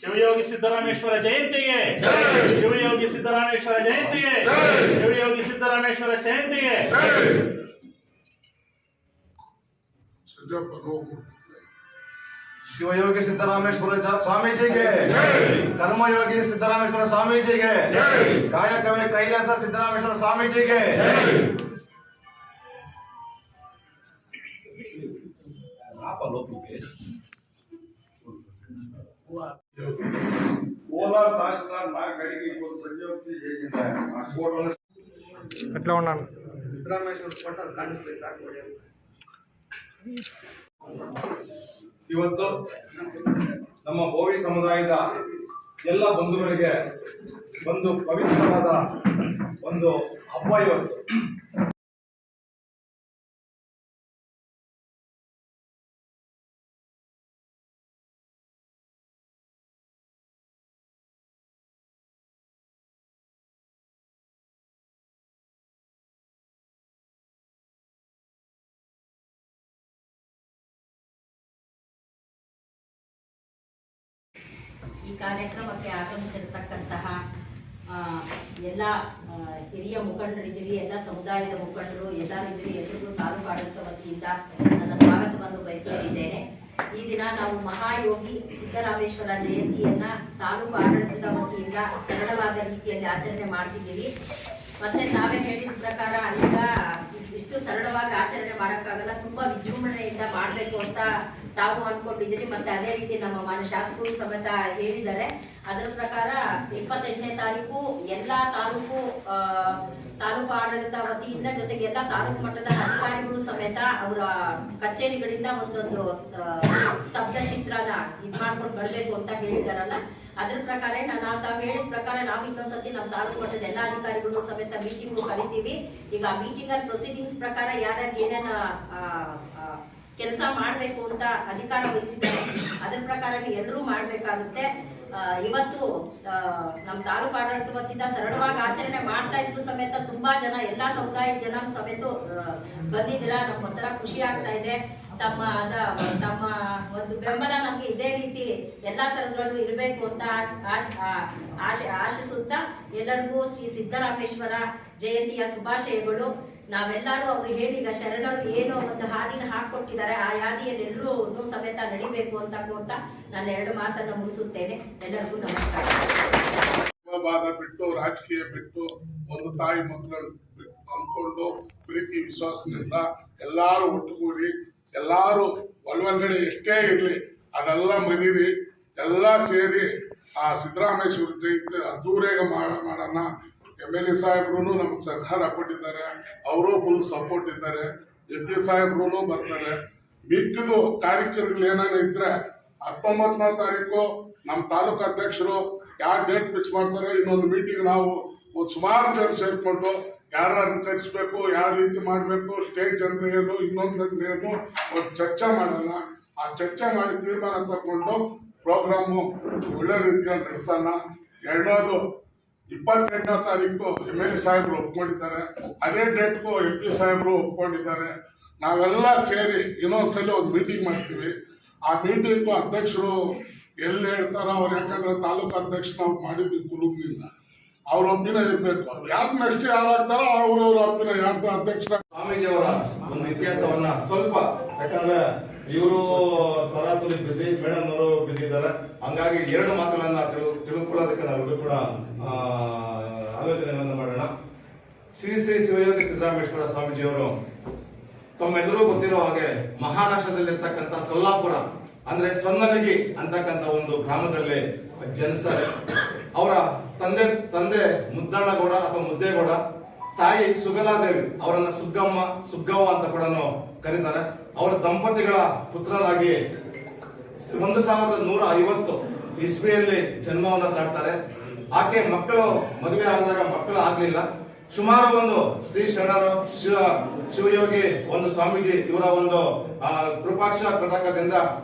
ಶಿವಯೋಗಿ ಸಿದ್ದರಾಮೇಶ್ವರ ಜಯಂತಿಗೆ ಶಿವಯೋಗಿ ಸಿದ್ದರಾಮೇಶ್ವರ ಜಯಂತಿಗೆ ಶಿವಯೋಗಿ ಸಿದ್ದರಾಮೇಶ್ವರ ಜಯಂತಿಗೆ ಶಿವಯೋಗಿ ಸಿದ್ದರಾಮೇಶ್ವರ ಸ್ವಾಮೀಜಿಗೆ, ಕರ್ಮಯೋಗಿ ಸಿದ್ದರಾಮೇಶ್ವರ ಸ್ವಾಮೀಜಿಗೆ, ಕಾಯಕವೇ ಕೈಲಾಸ ಸಿದ್ದರಾಮೇಶ್ವರ ಸ್ವಾಮೀಜಿಗೆ. ఎట్లా ఉన్నాను ಇವತ್ತು ನಮ್ಮ ಬೋವಿ ಸಮುದಾಯದ ಎಲ್ಲ ಬಂಧುಗಳಿಗೆ ಒಂದು ಪವಿತ್ರವಾದ ಒಂದು ಹಬ್ಬ ಇವತ್ತು. ಈ ಕಾರ್ಯಕ್ರಮಕ್ಕೆ ಆಗಮಿಸಿರತಕ್ಕಂತಹ ಎಲ್ಲ ಹಿರಿಯ ಮುಖಂಡರಿದ್ದೀರಿ, ಎಲ್ಲ ಸಮುದಾಯದ ಮುಖಂಡರು ಎಲ್ಲರಿದ್ದೀರಿ, ಎಲ್ರಿಗೂ ತಾಲೂಕು ಆಡಳಿತ ವತಿಯಿಂದ ನನ್ನ ಸ್ವಾಗತವನ್ನು ಬಯಸುತ್ತಿದ್ದೇನೆ. ಈ ದಿನ ನಾವು ಮಹಾಯೋಗಿ ಸಿದ್ದರಾಮೇಶ್ವರ ಜಯಂತಿಯನ್ನ ತಾಲೂಕು ಆಡಳಿತದ ವತಿಯಿಂದ ಸರಳವಾದ ರೀತಿಯಲ್ಲಿ ಆಚರಣೆ ಮಾಡ್ತಿದ್ದೀವಿ. ಮತ್ತೆ ನಾವೇ ಹೇಳಿದ ಪ್ರಕಾರ ಈಗ ಇಷ್ಟು ಸರಳವಾಗಿ ಆಚರಣೆ ಮಾಡೋಕ್ಕಾಗಲ್ಲ, ತುಂಬಾ ವಿಜೃಂಭಣೆಯಿಂದ ಮಾಡಬೇಕು ಅಂತ ತಾವು ಅನ್ಕೊಂಡಿದ್ದೀರಿ. ಮತ್ತೆ ಅದೇ ರೀತಿ ನಮ್ಮ ಮಾನ್ಯ ಶಾಸಕರು ಸಮೇತ ಹೇಳಿದ್ದಾರೆ. ಅದರ ಪ್ರಕಾರ 28ನೇ ತಾರೀಕು ಎಲ್ಲಾ ತಾಲೂಕು ಆಡಳಿತ ವತಿಯಿಂದ ಜೊತೆಗೆ ಎಲ್ಲ ತಾಲೂಕು ಮಟ್ಟದ ಅಧಿಕಾರಿಗಳು ಸಮೇತ ಅವರ ಕಚೇರಿಗಳಿಂದ ಒಂದೊಂದು ಸ್ತಬ್ಧ ಚಿತ್ರನ ಇದ್ ಮಾಡ್ಕೊಂಡು ಬರ್ಬೇಕು ಅಂತ ಹೇಳಿದಾರಲ್ಲ, ಅದ್ರ ಪ್ರಕಾರ ತಾವು ಹೇಳಿದ ಪ್ರಕಾರ ನಾವು ಇನ್ನೊಂದ್ಸತಿ ನಮ್ಮ ತಾಲೂಕು ಮಟ್ಟದ ಎಲ್ಲ ಅಧಿಕಾರಿಗಳು ಸಮೇತ ಮೀಟಿಂಗ್ ಕರಿತೀವಿ. ಈಗ ಮೀಟಿಂಗ್ ಅಲ್ಲಿ ಪ್ರೊಸೀಡಿಂಗ್ಸ್ ಪ್ರಕಾರ ಯಾರ್ಯಾರು ಏನೇನ ಕೆಲಸ ಮಾಡ್ಬೇಕು ಅಂತ ಅಧಿಕಾರ ವಹಿಸಿದ್ದಾರೆ ಅದ್ರ ಪ್ರಕಾರ ಎಲ್ಲರೂ ಮಾಡ್ಬೇಕಾಗುತ್ತೆ. ಇವತ್ತು ನಮ್ಮ ತಾಲೂಕು ಆಡಳಿತ ವತಿಯಿಂದ ಸರಳವಾಗಿ ಆಚರಣೆ ಮಾಡ್ತಾ ಇದ್ರು ಸಮೇತ ತುಂಬಾ ಜನ ಎಲ್ಲಾ ಸಮುದಾಯದ ಜನ ಸಮೇತ ಬಂದಿದ್ದೀರಾ. ನಮ್ಗೆ ಒಂಥರ ಖುಷಿ ಆಗ್ತಾ ಇದೆ. ತಮ್ಮ ಒಂದು ಬೆಂಬಲ ನಮ್ಗೆ ಇದೇ ರೀತಿ ಎಲ್ಲಾ ತರದಲ್ಲೂ ಇರಬೇಕು ಅಂತ ಆಶಿಸುತ್ತಾ ಎಲ್ಲರಿಗೂ ಶ್ರೀ ಸಿದ್ದರಾಮೇಶ್ವರ ಜಯಂತಿಯ ಶುಭಾಶಯಗಳು. ನಾವೆಲ್ಲರೂ ಅವ್ರು ಹೇಳಿ ಈಗ ಶರಣರು ಏನೋ ಒಂದು ಹಾದಿನ ಹಾಕೊಟ್ಟಿದ್ದಾರೆ, ಆ ಹಾದಿಯಲ್ಲಿ ಎಲ್ಲರೂ ಸಮೇತ ನಡಿಬೇಕು ಅಂತ ಕೋರ್ತಾ ನಾನು 2 ಮಾತನ್ನ ಮುಗಿಸುತ್ತೇನೆ. ಎಲ್ಲರಿಗೂ ನಮಸ್ಕಾರ. ಬಿಟ್ಟು ರಾಜಕೀಯ ಬಿಟ್ಟು ಒಂದು ತಾಯಿ ಮಕ್ಕಳನ್ನು ಅಂದ್ಕೊಂಡು ಪ್ರೀತಿ ವಿಶ್ವಾಸದಿಂದ ಎಲ್ಲಾರು ಒಟ್ಟುಗೂಡಿ ಎಲ್ಲಾರು ಒಳಗಡೆ ಎಷ್ಟೇ ಇರಲಿ ಅದೆಲ್ಲ ಮರೀರಿ ಎಲ್ಲ ಸೇರಿ ಆ ಸಿದ್ದರಾಮೇಶ್ವರ ಜಯಂತಿ ಅದ್ದೂರಿಯಾಗಿ ಮಾಡೋಣ. MLA ಸಾಹೇಬ್ರು ನಮ್ಗೆ ಸಹಕಾರ ಕೊಟ್ಟಿದ್ದಾರೆ, ಅವರು ಫುಲ್ ಸಪೋರ್ಟ್ ಇದ್ದಾರೆ. MP ಸಾಹೇಬ್ರು ಬರ್ತಾರೆ. ಮಿಕ್ಕಿದು ಕಾರ್ಯಕ್ರಮಗಳು ಏನಾನ ಇದ್ರೆ 19ನೇ ತಾರೀಕು ನಮ್ಮ ತಾಲೂಕು ಅಧ್ಯಕ್ಷರು ಯಾವ ಡೇಟ್ ಫಿಕ್ಸ್ ಮಾಡ್ತಾರೆ, ಇನ್ನೊಂದು ಮೀಟಿಂಗ್ ನಾವು ಸುಮಾರು ಜನ ಸೇರ್ಕೊಂಡು ಯಾರನ್ನು ಕರೆಸ್ಬೇಕು, ಯಾವ ರೀತಿ ಮಾಡಬೇಕು, ಸ್ಟೇಜ್ ಅಂದ್ರೆ ಏನು, ಇನ್ನೊಂದು ಅಂದ್ರೆ ಏನು, ಒಂದು ಚರ್ಚೆ ಮಾಡೋಣ. ಆ ಚರ್ಚೆ ಮಾಡಿ ತೀರ್ಮಾನ ತಗೊಂಡು ಪ್ರೋಗ್ರಾಮು ಒಳ್ಳೆ ರೀತಿಯಲ್ಲಿ ನಡೆಸೋಣ. 2ನೇದು 28ನೇ ತಾರೀಕು MLA ಸಾಹೇಬರು ಒಪ್ಕೊಂಡಿದ್ದಾರೆ. ಅದೇ ಡೇಟ್ಗೂ MP ಸಾಹೇಬರು ಒಪ್ಕೊಂಡಿದ್ದಾರೆ. ನಾವೆಲ್ಲ ಸೇರಿ ಇನ್ನೊಂದ್ಸಲ ಒಂದು ಮೀಟಿಂಗ್ ಮಾಡ್ತೀವಿ. ಆ ಮೀಟಿಂಗು ಅಧ್ಯಕ್ಷರು ಎಲ್ಲಿ ಹೇಳ್ತಾರೋ ಅವ್ರು, ಯಾಕಂದ್ರೆ ತಾಲೂಕು ಅಧ್ಯಕ್ಷ ನಾವು ಮಾಡಿದ್ವಿ ಕುಲುಂಬಿಂದ, ಅವ್ರ ಒಪ್ಪಿನ ಇರಬೇಕು. ಯಾರು ನೆಕ್ಸ್ಟ್ ಯಾರಾಗ್ತಾರೋ ಅವ್ರವ್ರ ಒಪ್ಪಿನ ಯಾರ್ದು ಅಧ್ಯಕ್ಷರ. ಸ್ವಾಮೀಜಿಯವರ ಒಂದು ಇತಿಹಾಸವನ್ನ ಸ್ವಲ್ಪ, ಯಾಕಂದ್ರೆ ಇವರು ತರಾತುರಿ ಬಿಸಿ, ಮೇಡಮ್ ಅವರು ಬಿಸಿ ಇದ್ದಾರೆ, ಹಂಗಾಗಿ 2 ಮಾತುಗಳನ್ನ ತಿಳಿದುಕೊಳ್ಳೋದಕ್ಕೆ ನಾವು ಕೂಡ ಆಲೋಚನೆಗಳನ್ನ ಮಾಡೋಣ. ಶ್ರೀ ಶಿವಯೋಗಿ ಸಿದ್ದರಾಮೇಶ್ವರ ಸ್ವಾಮೀಜಿಯವರು ತಮ್ಮೆಲ್ಲರೂ ಗೊತ್ತಿರೋ ಹಾಗೆ ಮಹಾರಾಷ್ಟ್ರದಲ್ಲಿರ್ತಕ್ಕಂಥ ಸೊಲ್ಲಾಪುರ ಅಂದ್ರೆ ಸೊನ್ನಲಗಿ ಅಂತಕ್ಕಂಥ ಒಂದು ಗ್ರಾಮದಲ್ಲಿ ಜನಿಸ್ತಾರೆ. ಅವರ ತಂದೆ ಮುದ್ದಣ್ಣಗೌಡ ಅಥವಾ ಮುದ್ದೇಗೌಡ, ತಾಯಿ ಸುಗಲಾದೇವಿ, ಅವರನ್ನ ಸುಗ್ಗವ್ವ ಅಂತ ಕೂಡ ಕರೀತಾರೆ. ಅವರ ದಂಪತಿಗಳ ಪುತ್ರರಾಗಿ 1150 ಇಸ್ವಿಯಲ್ಲಿ ಜನ್ಮವನ್ನು ತಾಳ್ತಾರೆ. ಆಕೆ ಮಕ್ಕಳು ಮದುವೆ ಆದಾಗ ಮಕ್ಕಳು ಆಗ್ಲಿಲ್ಲ. ಸುಮಾರು ಒಂದು ಶ್ರೀ ಶರಣರು ಶಿವಯೋಗಿ ಒಂದು ಸ್ವಾಮೀಜಿ ಇವರ ಒಂದು ಕೃಪಾಕ್ಷ ಕಟಕದಿಂದ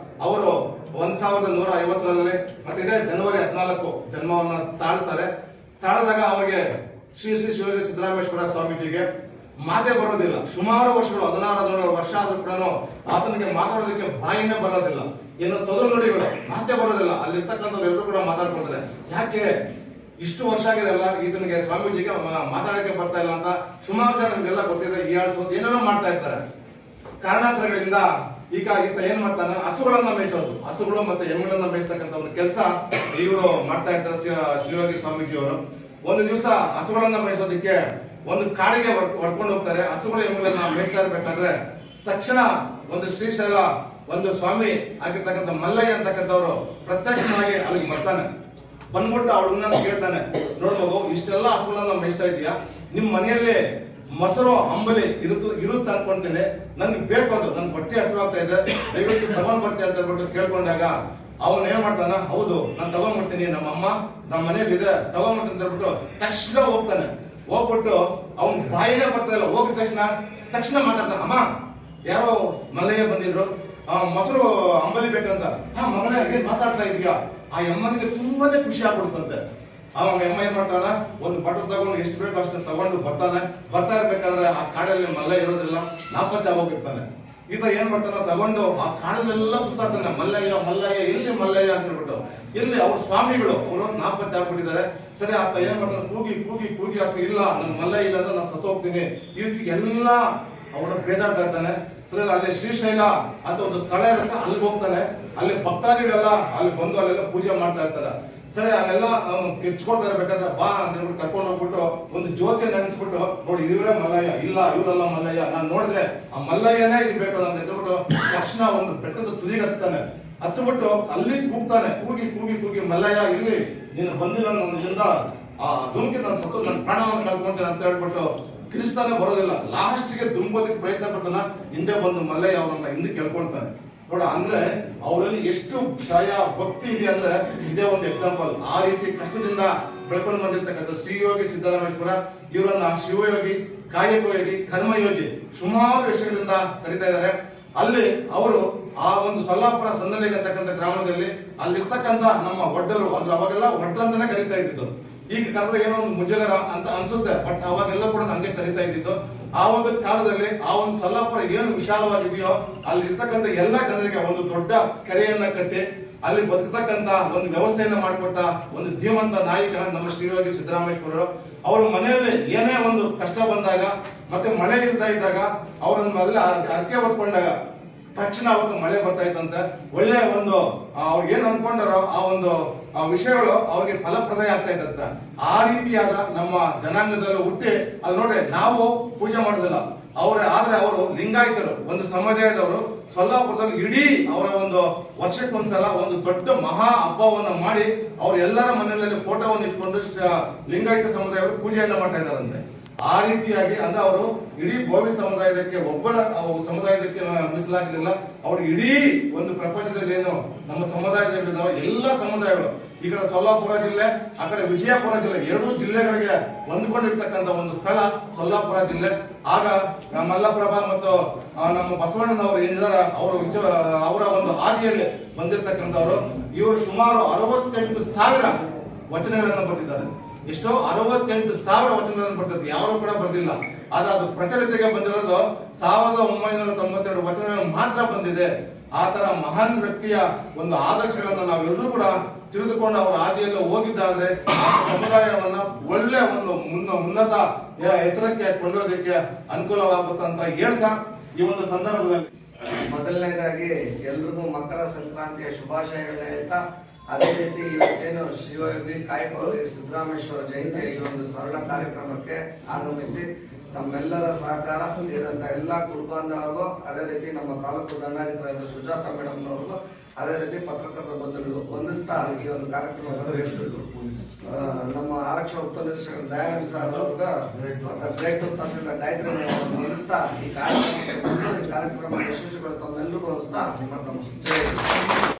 ಅವರು 1150ರಲ್ಲಿ ಮತ್ತೆ ಜನವರಿ 14 ಜನ್ಮವನ್ನು ತಾಳ್ತಾರೆ. ತಾಳದಾಗ ಅವರಿಗೆ ಶ್ರೀ ಶಿವಯೋಗಿ ಸಿದ್ದರಾಮೇಶ್ವರ ಸ್ವಾಮೀಜಿಗೆ ಮಾತೇ ಬರೋದಿಲ್ಲ. ಸುಮಾರು ವರ್ಷಗಳು 16 ವರ್ಷ ಆದ್ರೂ ಕೂಡ ಆತನಿಗೆ ಮಾತಾಡೋದಕ್ಕೆ ಬಾಯಿನೇ ಬರೋದಿಲ್ಲ. ಏನು ತೊದಲು ನುಡಿಗಳು ಮಾತೇ ಬರೋದಿಲ್ಲ. ಅಲ್ಲಿರ್ತಕ್ಕಂಥವ್ರು ಎಲ್ಲರೂ ಕೂಡ ಮಾತಾಡ್ಕೊಳ್ತಾರೆ. ಯಾಕೆ ಇಷ್ಟು ವರ್ಷ ಆಗಿದೆಲ್ಲ ಈತನಿಗೆ ಸ್ವಾಮೀಜಿಗೆ ಮಾತಾಡಕ್ಕೆ ಬರ್ತಾ ಇಲ್ಲ ಅಂತ ಸುಮಾರು ಜನ ನಿಮ್ಗೆಲ್ಲ ಗೊತ್ತಿದೆ. ಹೀಯಾಳ್ಸೋದು ಏನೇನೋ ಮಾಡ್ತಾ ಇರ್ತಾರೆ. ಕಾರಣಾಂತರಗಳಿಂದ ಈಗ ಈತ ಏನ್ ಮಾಡ್ತಾನೆ, ಹಸುಗಳನ್ನ ಮೇಯಿಸೋದು, ಹಸುಗಳು ಮತ್ತೆ ಎಮ್ಮೆಗಳನ್ನ ಮೇಯಿಸ್ತಕ್ಕಂಥ ಒಂದು ಕೆಲಸ ಇವರು ಮಾಡ್ತಾ ಇರ್ತಾರೆ ಶಿವಯೋಗಿ ಸ್ವಾಮೀಜಿ ಅವರು. ಒಂದು ದಿವಸ ಹಸುಗಳನ್ನ ಮೇಯಿಸೋದಕ್ಕೆ ಒಂದು ಕಾಡಿಗೆ ಹೊಡ್ಕೊಂಡು ಹೋಗ್ತಾರೆ. ಹಸುಗಳು ಎಮ್ಮೆಗಳನ್ನ ಮೇಯಿಸ್ತಾ ಇರ್ಬೇಕಾದ್ರೆ ತಕ್ಷಣ ಒಂದು ಶ್ರೀಶೈಲ ಒಂದು ಸ್ವಾಮಿ ಆಗಿರ್ತಕ್ಕಂಥ ಮಲ್ಲಯ್ಯ ಅಂತಕ್ಕಂಥವ್ರು ಪ್ರತ್ಯಕ್ಷವಾಗಿ ಅಲ್ಲಿಗೆ ಬರ್ತಾನೆ. ಬಂದ್ಬಿಟ್ಟು ಆ ಹುಡುಗನ ಕೇಳ್ತಾನೆ, ನೋಡ್ ಮಗು, ಇಷ್ಟೆಲ್ಲ ಹಸುಗಳನ್ನ ಮೇಯಿಸ್ತಾ ಇದೀಯಾ, ನಿಮ್ ಮನೆಯಲ್ಲಿ ಮೊಸರು ಅಂಬಲಿ ಇರುತ್ತೆ ಅನ್ಕೊಂತೀನಿ, ನನ್ಗೆ ಬೇಕು, ಅದು ನನ್ ಬಟ್ಟೆ ಹಸುವಾಗ್ತಾ ಇದೆ, ದಯವಿಟ್ಟು ತಗೊಂಡ್ ಬರ್ತೀನಿ ಅಂತ ಹೇಳ್ಬಿಟ್ಟು ಕೇಳ್ಕೊಂಡಾಗ ಅವನ್ ಏನ್ ಮಾಡ್ತಾನ, ಹೌದು ನಾನು ತಗೊಂಡ್ಬಿಡ್ತೀನಿ, ನಮ್ಮ ಅಮ್ಮ ನಮ್ಮ ಮನೇಲಿ ಇದೆ, ತಗೊಂಡ್ಬಿಡ್ತೀನಿ ಅಂತ ಹೇಳ್ಬಿಟ್ಟು ತಕ್ಷಣ ಹೋಗ್ತಾನೆ. ಹೋಗ್ಬಿಟ್ಟು ಅವ್ನ್ ಬಾಯಿನೇ ಬರ್ತಾ ಇಲ್ಲ. ಹೋಗಿದ ತಕ್ಷಣ ಮಾತಾಡ್ತಾನೆ, ಅಮ್ಮ ಯಾರೋ ಮಲ್ಲಯ್ಯ ಬಂದಿದ್ರು, ಮೊಸರು ಅಂಬಲಿ ಬೇಕಂತ. ಮಗನೇ ಏನ್ ಮಾತಾಡ್ತಾ ಇದೀಯಾ? ಆ ಅಮ್ಮನಿಗೆ ತುಂಬಾನೇ ಖುಷಿ ಆಗ್ಬಿಡುತ್ತಂತೆ. ಅಮ್ಮ ಏನ್ ಮಾಡ್ತಾನ, ಒಂದು ಬಟ್ಟಲು ತಗೊಂಡು ಎಷ್ಟು ಬೇಕೋ ಅಷ್ಟು ತಗೊಂಡು ಬರ್ತಾ ಇರ್ಬೇಕಾದ್ರೆ ಆ ಕಾಡಲ್ಲಿ ಮಲ್ಲಯ್ಯ ಇರೋದಿಲ್ಲ, ನಾಪತ್ತೆ ಹೋಗಿರ್ತಾನೆ. ಈತ ಏನ್ ಮಾಡ್ತಾನ, ತಗೊಂಡು ಆ ಕಾಡಲ್ಲೆಲ್ಲ ಸುತ್ತಾಡ್ತಾನೆ, ಮಲ್ಲಯ್ಯ ಮಲ್ಲಯ್ಯ ಎಲ್ಲಿ ಮಲ್ಲಯ್ಯ ಅಂತ ಹೇಳ್ಬಿಟ್ಟು. ಎಲ್ಲಿ ಅವ್ರ ಸ್ವಾಮಿಗಳು ಅವರು ನಾಪತ್ತೆ ಆಗ್ಬಿಟ್ಟಿದ್ದಾರೆ. ಸರಿ, ಆತ ಏನ್ ಮಾಡ್ತಾನೆ, ಕೂಗಿ ಕೂಗಿ ಕೂಗಿ ಆತ ಇಲ್ಲ, ನನ್ ಮಲ್ಲಯ್ಯ ಇಲ್ಲ ಅಂದ್ರೆ ನಾನು ಸತ್ತು ಹೋಗ್ತೀನಿ, ಈ ರೀತಿ ಎಲ್ಲ ಅವನು ಬೇಜಾಡ್ತಾ ಇರ್ತಾನೆ. ಸರಿ, ಅಲ್ಲಿ ಶ್ರೀಶೈಲ ಅಂತ ಒಂದು ಸ್ಥಳ ಇರುತ್ತೆ, ಅಲ್ಲಿಗೆ ಹೋಗ್ತಾನೆ. ಅಲ್ಲಿ ಭಕ್ತಾದಿಗಳೆಲ್ಲ ಅಲ್ಲಿ ಬಂದು ಅಲ್ಲೆಲ್ಲ ಪೂಜೆ ಮಾಡ್ತಾ ಇರ್ತಾರೆ. ಸರಿ, ಅಲ್ಲೆಲ್ಲ ಅವನು ಕೆಚ್ಕೊಳ್ತಾ ಇರ್ಬೇಕಾದ್ರೆ ಬಾ ಅಂತ ಹೇಳ್ಬಿಟ್ಟು ಕರ್ಕೊಂಡು ಹೋಗ್ಬಿಟ್ಟು ಒಂದು ಜ್ಯೋತಿ ನೆನೆಸ್ಬಿಟ್ಟು, ನೋಡಿ ಇವರೇ ಮಲ್ಲಯ್ಯ, ಇಲ್ಲ ಇವರೆಲ್ಲ ಮಲ್ಲಯ್ಯ, ನಾನು ನೋಡಿದೆ ಆ ಮಲ್ಲಯ್ಯನೇ ಇರ್ಬೇಕು ಅಂತ ಹೇಳ್ಬಿಟ್ಟು ತಕ್ಷಣ ಒಂದು ಬೆಟ್ಟದ ತುದಿಗೆ ಹತ್ತುಬಿಟ್ಟು ಅಲ್ಲಿ ಕೂಗ್ತಾನೆ. ಕೂಗಿ ಕೂಗಿ ಕೂಗಿ, ಮಲ್ಲಯ್ಯ ಇಲ್ಲಿ ನೀನು ಬಂದಿಲ್ಲ, ನನ್ನಿಂದ ಆ ಧುಮುಕಿ ನಾನು ಸತ್ತು ನನ್ನ ಪ್ರಾಣವನ್ನು ಕಳ್ಕೊಂತೇನೆ ಅಂತ ಹೇಳ್ಬಿಟ್ಟು ಕ್ರಿಸ್ತಾನೆ ಬರೋದಿಲ್ಲ. ಲಾಸ್ಟ್ಗೆ ಧುಮುಕೋದಕ್ಕೆ ಪ್ರಯತ್ನ ಪಡ್ತಾನ. ಹಿಂದೆ ಬಂದು ಮಲ್ಲಯ್ಯ ಅವರನ್ನ ಹಿಂದೆ ಕೇಳ್ಕೊಂತಾನೆ. ನೋಡ, ಅಂದ್ರೆ ಅವರಲ್ಲಿ ಎಷ್ಟು ಕ್ಷಯ ಭಕ್ತಿ ಇದೆ ಅಂದ್ರೆ ಇದೇ ಒಂದು ಎಕ್ಸಾಂಪಲ್. ಆ ರೀತಿ ಕಷ್ಟದಿಂದ ಬೆಳ್ಕೊಂಡು ಬಂದಿರ್ತಕ್ಕಂಥ ಶ್ರೀಯೋಗಿ ಸಿದ್ದರಾಮೇಶ್ವರ ಇವರನ್ನ ಶಿವಯೋಗಿ, ಕಾಯಕಯೋಗಿ, ಕರ್ಮಯೋಗಿ ಸುಮಾರು ವರ್ಷಗಳಿಂದ ಕರೀತಾ ಇದ್ದಾರೆ. ಅಲ್ಲಿ ಅವರು ಆ ಒಂದು ಸೊಲ್ಲಾಪುರ ಸಂದಲಿಗೆ ಅಂತಕ್ಕಂಥ ಗ್ರಾಮದಲ್ಲಿ ಅಲ್ಲಿರ್ತಕ್ಕಂಥ ನಮ್ಮ ಒಡ್ಡರು, ಅಂದ್ರೆ ಅವಾಗೆಲ್ಲ ಒಡ್ಡರು ಅಂತಾನೆ ಕರೀತಾ ಇದ್ದಿದ್ದು. ಈಗ ಕರೆದ ಏನೋ ಒಂದು ಮುಜಗರ ಅಂತ ಅನ್ಸುತ್ತೆ, ಬಟ್ ಅವಾಗೆಲ್ಲ ಕೂಡ ನಮ್ಗೆ ಕರೀತಾ ಇದ್ದಿದ್ದು. ಆ ಒಂದು ಕಾಲದಲ್ಲಿ ಆ ಒಂದು ಸೊಲ್ಲಾಪುರ ಏನು ವಿಶಾಲವಾಗಿದೆಯೋ ಅಲ್ಲಿ ಇರ್ತಕ್ಕಂಥ ಎಲ್ಲಾ ಜನರಿಗೆ ಒಂದು ದೊಡ್ಡ ಕೆರೆಯನ್ನ ಕಟ್ಟಿ ಅಲ್ಲಿ ಬದುಕತಕ್ಕಂತ ಒಂದು ವ್ಯವಸ್ಥೆಯನ್ನ ಮಾಡಿಕೊಟ್ಟ ಒಂದು ಧೀಮಂತ ನಾಯಕ ನಮ್ಮ ಶ್ರೀಯೋಗಿ ಸಿದ್ದರಾಮೇಶ್ವರರು. ಅವ್ರ ಮನೆಯಲ್ಲಿ ಏನೇ ಒಂದು ಕಷ್ಟ ಬಂದಾಗ ಮತ್ತೆ ಮಳೆ ಇಲ್ತಾ ಇದ್ದಾಗ ಅವರನ್ನೆಲ್ಲ ಅರ್ಕೆ ಹೊತ್ಕೊಂಡಾಗ ತಕ್ಷಣ ಅವತ್ತು ಮಳೆ ಬರ್ತಾ ಇತ್ತಂತೆ. ಒಳ್ಳೆ ಒಂದು ಅವ್ರಿಗೆ ಏನ್ ಅನ್ಕೊಂಡಾರೋ ಆ ಒಂದು ವಿಷಯಗಳು ಅವ್ರಿಗೆ ಫಲಪ್ರದಾಯ ಆಗ್ತಾ ಇತ್ತಂತೆ. ಆ ರೀತಿಯಾದ ನಮ್ಮ ಜನಾಂಗದಲ್ಲಿ ಹುಟ್ಟಿ ಅಲ್ಲಿ ನೋಡಿ, ನಾವು ಪೂಜೆ ಮಾಡೋದಿಲ್ಲ ಆದ್ರೆ ಅವರು ಲಿಂಗಾಯತರು, ಒಂದು ಸಮುದಾಯದವರು ಸೊಲ್ಲಾಪುರದಲ್ಲಿ ಇಡೀ ಅವರ ಒಂದು ವರ್ಷಕ್ಕೊಂದ್ಸಲ ಒಂದು ದೊಡ್ಡ ಮಹಾ ಹಬ್ಬವನ್ನ ಮಾಡಿ ಅವ್ರ ಎಲ್ಲರ ಮನೆಯಲ್ಲಿ ಫೋಟೋವನ್ನು ಇಟ್ಕೊಂಡು ಲಿಂಗಾಯತ ಸಮುದಾಯವರು ಪೂಜೆಯನ್ನ ಮಾಡ್ತಾ ಇದ್ದಾರಂತೆ. ಆ ರೀತಿಯಾಗಿ ಅಂದ್ರೆ ಅವರು ಇಡೀ ಬೋವಿ ಸಮುದಾಯದಕ್ಕೆ ಒಬ್ಬರ ಸಮುದಾಯದಕ್ಕೆ ಮೀಸಲಾಗಿರಲಿಲ್ಲ. ಅವರು ಇಡೀ ಒಂದು ಪ್ರಪಂಚದಲ್ಲಿ ಏನು ನಮ್ಮ ಸಮುದಾಯದಲ್ಲಿದ್ದಾವ ಎಲ್ಲ ಸಮುದಾಯಗಳು, ಈ ಕಡೆ ಸೊಲ್ಲಾಪುರ ಜಿಲ್ಲೆ, ಆ ಕಡೆ ವಿಜಯಪುರ ಜಿಲ್ಲೆ, ಎರಡೂ ಜಿಲ್ಲೆಗಳಿಗೆ ಹೊಂದ್ಕೊಂಡಿರ್ತಕ್ಕಂಥ ಒಂದು ಸ್ಥಳ ಸೊಲ್ಲಾಪುರ ಜಿಲ್ಲೆ. ಆಗ ಮಲ್ಲಪ್ರಭಾ ಮತ್ತು ನಮ್ಮ ಬಸವಣ್ಣನವರು ಏನಿದಾರ ಅವರ ಒಂದು ಹಾದಿಯಲ್ಲಿ ಬಂದಿರತಕ್ಕಂಥವ್ರು. ಇವರು ಸುಮಾರು 68,000 ವಚನಗಳನ್ನು ಬರೆದಿದ್ದಾರೆ. ಎಷ್ಟೋ 68,000 ವಚನಗಳನ್ನು ಬರ್ತಿದ್ರು, ಯಾರು ಕೂಡ ಬರ್ದಿಲ್ಲ. ಆದ್ರೆ ಅದು ಪ್ರಚಲಿತಗೆ ಬಂದಿರೋದು 1992 ವಚನಗಳು ಮಾತ್ರ ಬಂದಿದೆ. ಆ ತರ ಮಹಾನ್ ವ್ಯಕ್ತಿಯ ಒಂದು ಆದರ್ಶಗಳನ್ನ ನಾವೆಲ್ಲರೂ ಕೂಡ ತಿಳಿದುಕೊಂಡು ಅವರ ಹಾದಿಯಲ್ಲಿ ಹೋಗಿದ್ದಾದ್ರೆ ಸಮುದಾಯವನ್ನ ಒಳ್ಳೆ ಒಂದು ಉನ್ನತ ಎತ್ತರಕ್ಕೆ ಕೊಂಡೋದಕ್ಕೆ ಅನುಕೂಲವಾಗುತ್ತೆ ಅಂತ ಹೇಳ್ತಾ ಈ ಒಂದು ಸಂದರ್ಭದಲ್ಲಿ ಮೊದಲನೇದಾಗಿ ಎಲ್ರಿಗೂ ಮಕರ ಸಂಕ್ರಾಂತಿಯ ಶುಭಾಶಯಗಳನ್ನ ಹೇಳ್ತಾ, ಅದೇ ರೀತಿ ಇವತ್ತೇನು ಶಿವಯೋಗಿ ಕಾಯಕಯೋಗಿ ಸಿದ್ದರಾಮೇಶ್ವರ ಜಯಂತಿ ಈ ಒಂದು ಸರಳ ಕಾರ್ಯಕ್ರಮಕ್ಕೆ ಆಗಮಿಸಿ ತಮ್ಮೆಲ್ಲರ ಸಹಕಾರ ನೀಡಿದಂತ ಎಲ್ಲಾ ಕುಟುಂಬದವರಿಗೂ, ಅದೇ ರೀತಿ ನಮ್ಮ ತಾಲೂಕು ದಂಡಾಧಿಕಾರಿ ಸುಜಾತ ಮೇಡಮ್ ನವರಿಗೂ, ಅದೇ ರೀತಿ ಪತ್ರಕರ್ತರ ಬಂಧುಗಳು ವಂದಿಸ್ತಾ ಈ ಒಂದು ಕಾರ್ಯಕ್ರಮ ನಮ್ಮ ಆರಕ್ಷಕ ಉಪ ನಿರೀಕ್ಷಕ ದಯಾನಂದ ಸರ್ ಅವ್ರಿಗೂ ಗ್ರೇಟ್ ತಹಸೀಲ್ದಾರ್ ಗಾಯತ್ರಿ ವಂದಿಸ್ತಾ ಈ ಕಾರ್ಯಕ್ರಮ ಯಶಸ್ವಿಗಳು ತಮ್ಮೆಲ್ಲರಿಗೂ ವಂದಿಸ್ತಾ